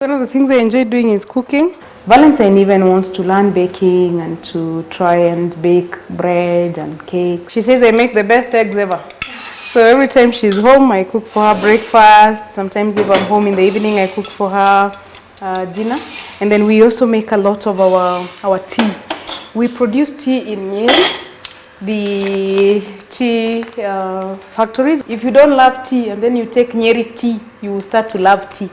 One of the things I enjoy doing is cooking. Valentine even wants to learn baking and to try and bake bread and cake. She says I make the best eggs ever. So every time she's home, I cook for her breakfast. Sometimes if I'm home in the evening, I cook for her dinner. And then we also make a lot of our tea. We produce tea in Nyeri, the tea factories. If you don't love tea and then you take Nyeri tea, you will start to love tea.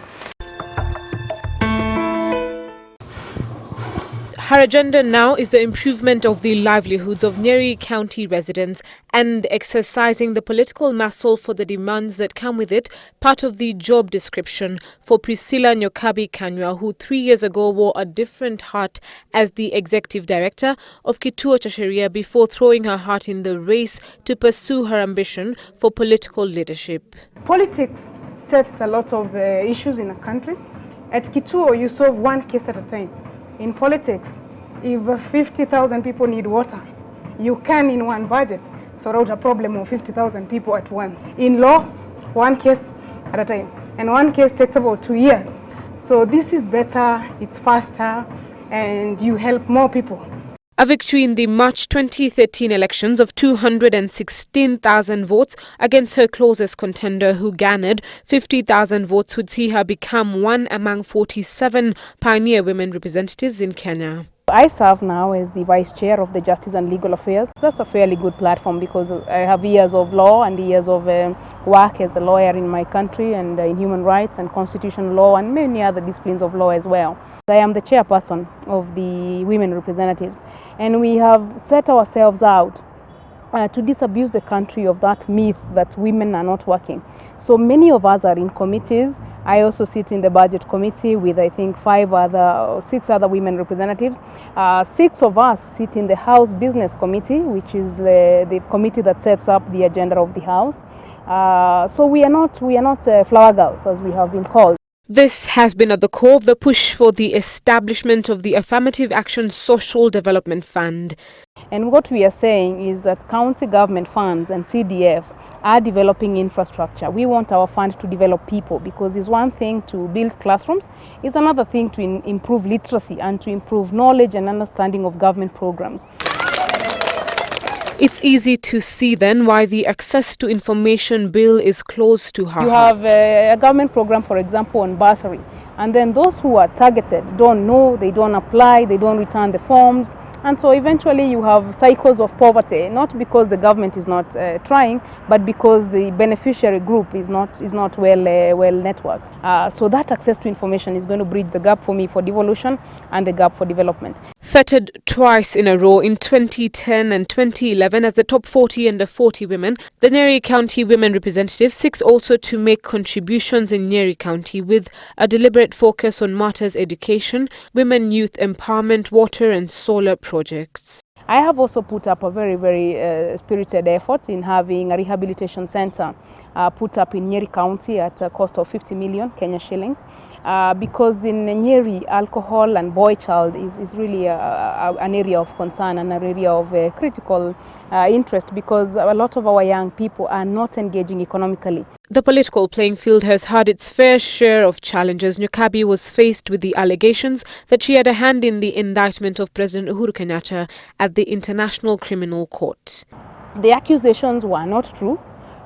Her agenda now is the improvement of the livelihoods of Nyeri County residents and exercising the political muscle for the demands that come with it, part of the job description for Priscilla Nyokabi Kanywa, who 3 years ago wore a different hat as the executive director of Kituo cha Sheria before throwing her heart in the race to pursue her ambition for political leadership. Politics sets a lot of issues in a country. At Kituo, you solve one case at a time. In politics, if 50,000 people need water, you can in one budget sort out a problem of 50,000 people at once. In law, one case at a time, and one case takes about 2 years. So this is better, it's faster, and you help more people. A victory in the March 2013 elections of 216,000 votes against her closest contender, who garnered 50,000 votes, would see her become one among 47 pioneer women representatives in Kenya. I serve now as the Vice Chair of the Justice and Legal Affairs. That's a fairly good platform because I have years of law and years of work as a lawyer in my country and in human rights and constitutional law and many other disciplines of law as well. I am the chairperson of the women representatives, and we have set ourselves out to disabuse the country of that myth that women are not working. So many of us are in committees. I also sit in the budget committee with I think 6 other women representatives. 6 of us sit in the House Business Committee, which is the committee that sets up the agenda of the House. So we are not flower girls, as we have been called. This has been at the core of the push for the establishment of the Affirmative Action Social Development Fund. And what we are saying is that county government funds and CDF are developing infrastructure. We want our fund to develop people, because it's one thing to build classrooms, it's another thing to improve literacy and to improve knowledge and understanding of government programs. It's easy to see then why the Access to Information Bill is close to her You heart. have a government program, for example, on bursary, and then those who are targeted don't know, they don't apply, they don't return the forms, and so eventually you have cycles of poverty, not because the government is not trying, but because the beneficiary group is not well networked. So that access to information is going to bridge the gap for me for devolution and the gap for development. Feted twice in a row in 2010 and 2011 as the top 40 under 40 women, the Nyeri County Women Representative seeks also to make contributions in Nyeri County with a deliberate focus on matters education, women youth empowerment, water and solar projects. I have also put up a very spirited effort in having a rehabilitation center put up in Nyeri County at a cost of 50 million Kenya shillings. Because in Nyeri, alcohol and boy child is really an area of concern and an area of critical interest, because a lot of our young people are not engaging economically. The political playing field has had its fair share of challenges. Nyokabi was faced with the allegations that she had a hand in the indictment of President Uhuru Kenyatta at the International Criminal Court. The accusations were not true,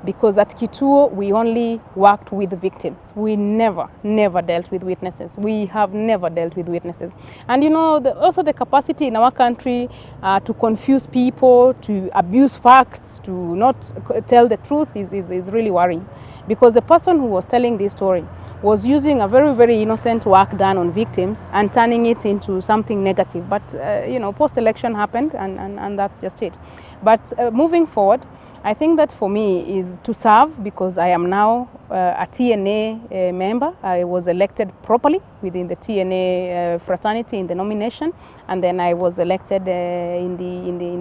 because at Kituo we only worked with the victims. We never dealt with witnesses. We have never dealt with witnesses. And you know, also the capacity in our country to confuse people, to abuse facts, to not tell the truth is really worrying. Because the person who was telling this story was using a very innocent work done on victims and turning it into something negative. But you know, post-election happened, and that's just it. But moving forward, I think that for me is to serve, because I am now a TNA member. I was elected properly within the TNA fraternity in the nomination, and then I was elected in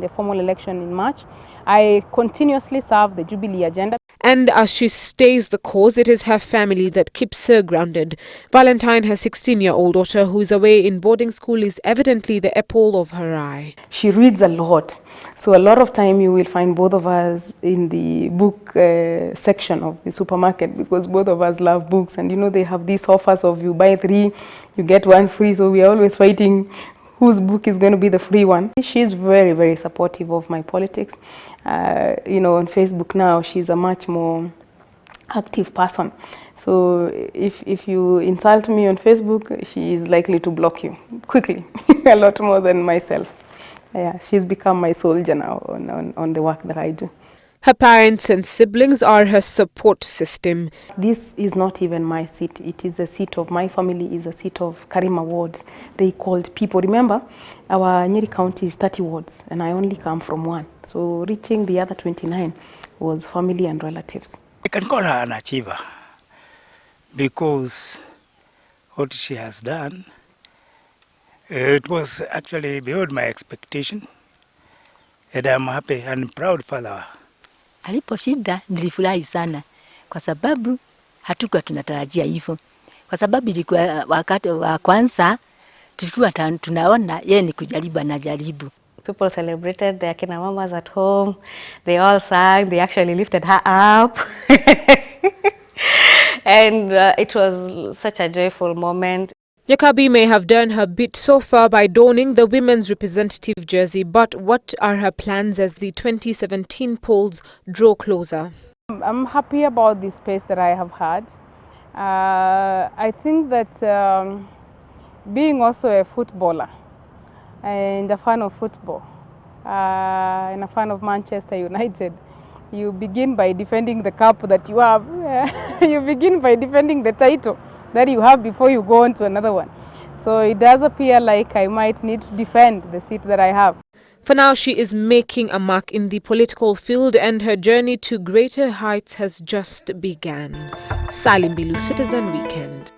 the formal election in March. I continuously serve the Jubilee agenda. And as she stays the course, it is her family that keeps her grounded. Valentine, her 16-year-old daughter, who is away in boarding school, is evidently the apple of her eye. She reads a lot. So a lot of time you will find both of us in the book section of the supermarket, because both of us love books. And you know, they have these offers of you buy 3, you get 1 free. So we are always fighting whose book is going to be the free one. She's very, very supportive of my politics. You know, on Facebook now, she's a much more active person. So if you insult me on Facebook, she is likely to block you quickly, a lot more than myself. Yeah, she's become my soldier now on the work that I do. Her parents and siblings are her support system. This is not even my seat. It is a seat of my family, is a seat of Karima wards. They called people. Remember, our Nyeri County is 30 wards, and I only come from 1. So reaching the other 29 was family and relatives. I can call her an achiever because what she has done, it was actually beyond my expectation, and I'm happy and proud father. Aliposhinda nilifurahi sana kwa sababu hatukuwa tunatarajia hivyo, kwa sababu ilikuwa wakati wa kwanza tulikuwa tunaona yeye ni kujaribu na jaribu. People celebrated, their kina mamas at home, they all sang, they actually lifted her up. And it was such a joyful moment. Nyokabi may have done her bit so far by donning the women's representative jersey, but what are her plans as the 2017 polls draw closer? I'm happy about the space that I have had. I think that being also a footballer and a fan of football and a fan of Manchester United, you begin by defending the cup that you have. You begin by defending the title that you have before you go on to another one. So it does appear like I might need to defend the seat that I have. For now, she is making a mark in the political field, and her journey to greater heights has just begun. Sally Mbilu, Citizen Weekend.